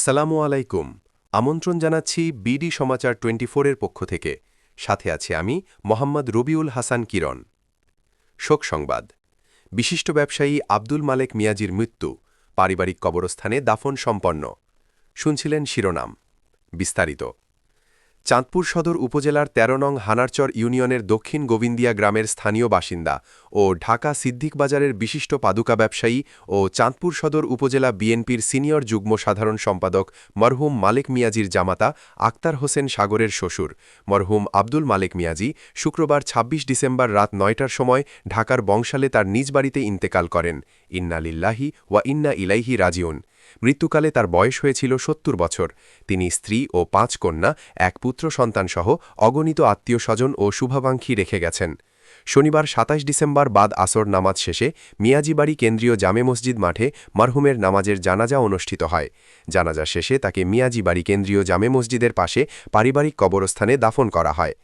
আসসালামু আলাইকুম। আমন্ত্রণ জানাচ্ছি বিডি সমাচার 24 এর পক্ষ থেকে। সাথে আছে আমি মোহাম্মদ রবিউল হাসান কিরণ। শোক সংবাদ। বিশিষ্ট ব্যবসায়ী আব্দুল মালেক মিয়াজির মৃত্যু, পারিবারিক কবরস্থানে দাফন সম্পন্ন। শুনছিলেন শিরোনাম। বিস্তারিত। চাঁদপুর সদর উপজেলার ১৩ নং হানারচর ইউনিয়নের দক্ষিণ গোবিন্দিয়া গ্রামের স্থানীয় বাসিন্দা ও ঢাকা সিদ্দিক বাজারের বিশিষ্ট পাদুকা ব্যবসায়ী ও চাঁদপুর সদর উপজেলা বিএনপির সিনিয়র যুগ্ম সাধারণ সম্পাদক মরহুম মালেক মিয়াজির জামাতা আক্তার হোসেন সাগরের শ্বশুর মরহুম আব্দুল মালেক মিয়াজি শুক্রবার ২৬ ডিসেম্বর রাত ৯টার সময় ঢাকার বংশালে তার নিজ বাড়িতে ইন্তেকাল করেন। ইন্না লিল্লাহি ওয়া ইন্না ইলাইহি রাজিউন। মৃত্যুকালে তার বয়স হয়েছিল ৭০ বছর। তিনি স্ত্রী ও ৫ কন্যা, এক পুত্র সন্তানসহ অগণিত আত্মীয় স্বজন ও শুভাকাঙ্ক্ষী রেখে গেছেন। শনিবার ২৭ ডিসেম্বর বাদ আসর নামাজ শেষে মিয়াজিবাড়ি কেন্দ্রীয় জামে মসজিদ মাঠে মরহুমের নামাজের জানাজা অনুষ্ঠিত হয়। জানাজা শেষে তাকে মিয়াজিবাড়ি কেন্দ্রীয় জামে মসজিদের পাশে পারিবারিক কবরস্থানে দাফন করা হয়।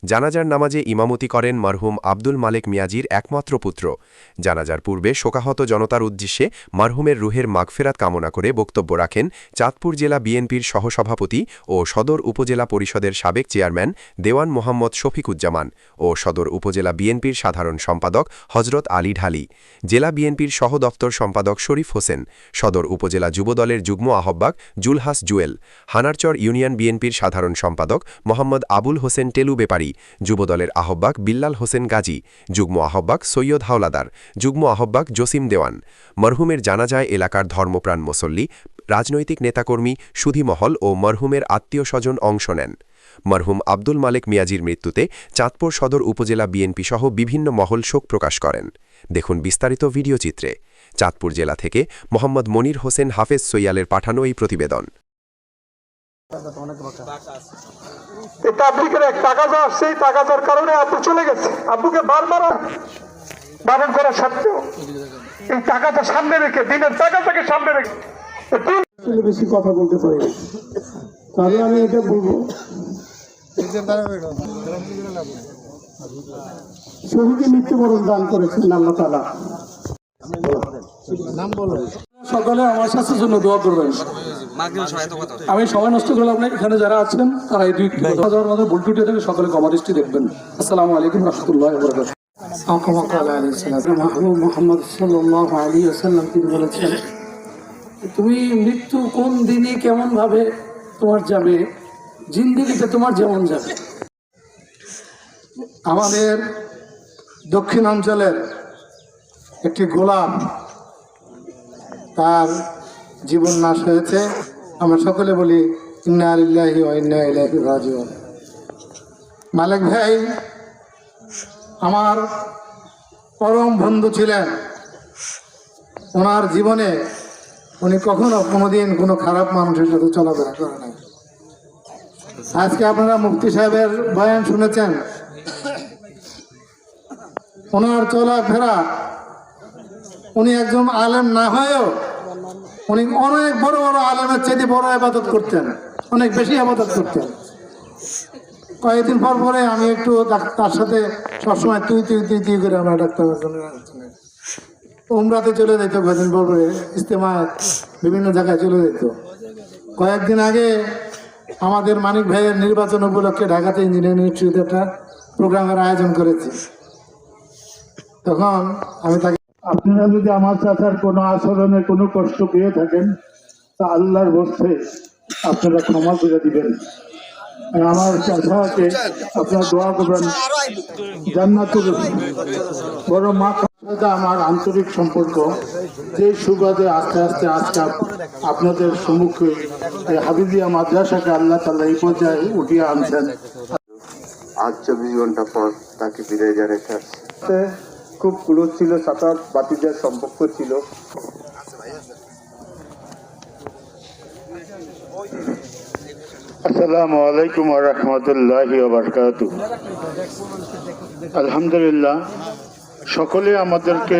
জানাজার নামাজে ইমামতি করেন মরহুম আব্দুল মালেক মিয়াজির একমাত্র পুত্র। জানাজার পূর্বে শোকাহত জনতার উদ্দেশ্যে মরহুমের রুহের মাগফেরাত কামনা করে বক্তব্য রাখেন চাঁদপুর জেলা বিএনপির সহসভাপতি ও সদর উপজেলা পরিষদের সাবেক চেয়ারম্যান দেওয়ান মোহাম্মদ শফিকুজ্জামান ও সদর উপজেলা বিএনপির সাধারণ সম্পাদক হজরত আলী ঢালি, জেলা বিএনপির সহ দপ্তর সম্পাদক শরীফ হোসেন, সদর উপজেলা যুবদলের যুগ্ম আহ্বায়ক জুলহাস জুয়েল, হানারচর ইউনিয়ন বিএনপির সাধারণ সম্পাদক মোহাম্মদ আবুল হোসেন টেলু বেপারি, যুবদলের আহ্বায়ক বিল্লাল হোসেন গাজী, যুগ্ম আহ্বায়ক সৈয়দ হাওলাদার, যুগ্ম আহ্বায়ক জসিম দেওয়ান। মরহুমের জানাজায় এলাকার ধর্মপ্রাণ মুসল্লি, রাজনৈতিক নেতাকর্মী, সুধীমহল ও মরহুমের আত্মীয় স্বজন অংশ নেন। মরহুম আব্দুল মালেক মিয়াজির মৃত্যুতে চাঁদপুর সদর উপজেলা বিএনপি সহ বিভিন্ন মহল শোক প্রকাশ করেন। দেখুন বিস্তারিত ভিডিও চিত্রে। চাঁদপুর জেলা থেকে মোহাম্মদ মনির হোসেন হাফেজ সৈয়ালের পাঠানো এই প্রতিবেদন। সেই টাকার কারণে আব্বু চলে গেছে। আব্বুকে বারবার বারণ করা সত্ত্বেও এই টাকাটা সামনে রেখে, দিনের টাকাটাকে সামনে রেখে বেশি কথা বলতে পারি। তবে আমি এটা বলবো, শহীদে মৃত্যুবরণ দান করেছেন আল্লাহ তাআলা। সকলে আমার স্বাস্থ্যের জন্য দোয়া করবেন। আমি সময় নষ্ট করলাম না। এখানে যারা আছেন তারা এই দুই ভুল টুটে থেকে সকলে ক্ষমা দৃষ্টি দেখবেন। আসসালামু আলাইকুম রহমতুল্লাহ বরকাতুহু। মুহাম্মদ সাল্লাল্লাহু আলাইহি ওয়াসাল্লাম তিনি বলেছেন, তুমি মৃত্যু কোন দিনে কেমন ভাবে তোমার যাবে, জিন্দেগিতে তোমার যেমন যাবে। আমাদের দক্ষিণাঞ্চলের একটি গোলাম, তার জীবন নাশ হয়েছে। আমরা সকলে বলি ইন্না লিল্লাহি ওয়া ইন্না ইলাইহি রাজিউন। মালেক ভাই আমার পরম বন্ধু ছিলেন। ওনার জীবনে উনি কখনো কোনোদিন কোনো খারাপ মানুষের সাথে চলাফেরা করে নাই। আজকে আপনারা মুফতি সাহেবের বয়ান শুনেছেন। ওনার চলাফেরা, উনি একজন আলেম না হয়েও উনি অনেক বড় বড় আলেমের চাইতে বড় ইবাদত করতেন, অনেক বেশি ইবাদত করতেন। কয়েকদিন পর পরে আমি একটু তার সাথে সবসময় তুই তুই তুই তুই করে আমরা ডাক্তার উমরাতে চলে যেত, কয়েকদিন পর পরে ইস্তেমায় বিভিন্ন জায়গায় চলে যেত। কয়েকদিন আগে আমাদের মানিক ভাইয়ের নির্বাচন উপলক্ষে ঢাকাতে ইঞ্জিনিয়ারিং ইনস্টিটিউটে একটা প্রোগ্রামের আয়োজন করেছি। তখন আমি তাকে, আপনারা যদি আমার চাচার কোনো আচরণে কোনো কষ্ট পেয়ে থাকেন তা আল্লাহর বস্তে আপনারা ক্ষমা করে দিবেন। আমার চাচাকে আপনারা দোয়া করবেন জান্নাতুল বড় মা সাথে আমার আন্তরিক সম্পর্ক, যে সুবাদে আস্তে আস্তে আজকে আপনাদের সম্মুখে এই হাবিবিয়া মাদ্রাসাকে আল্লাহ তাআলা এই পর্যায়ে উঠিয়ে আনছেন। আজ ২৪ ঘন্টা পর তাকে বিদায় জানাতে আসছে। খুব ক্লোজ ছিল, চাচা বাতিদের সম্পর্ক ছিল। আসসালামু আলাইকুম ওয়া রাহমাতুল্লাহি ওয়া বারাকাতুহু। আলহামদুলিল্লাহ, সকলে আমাদেরকে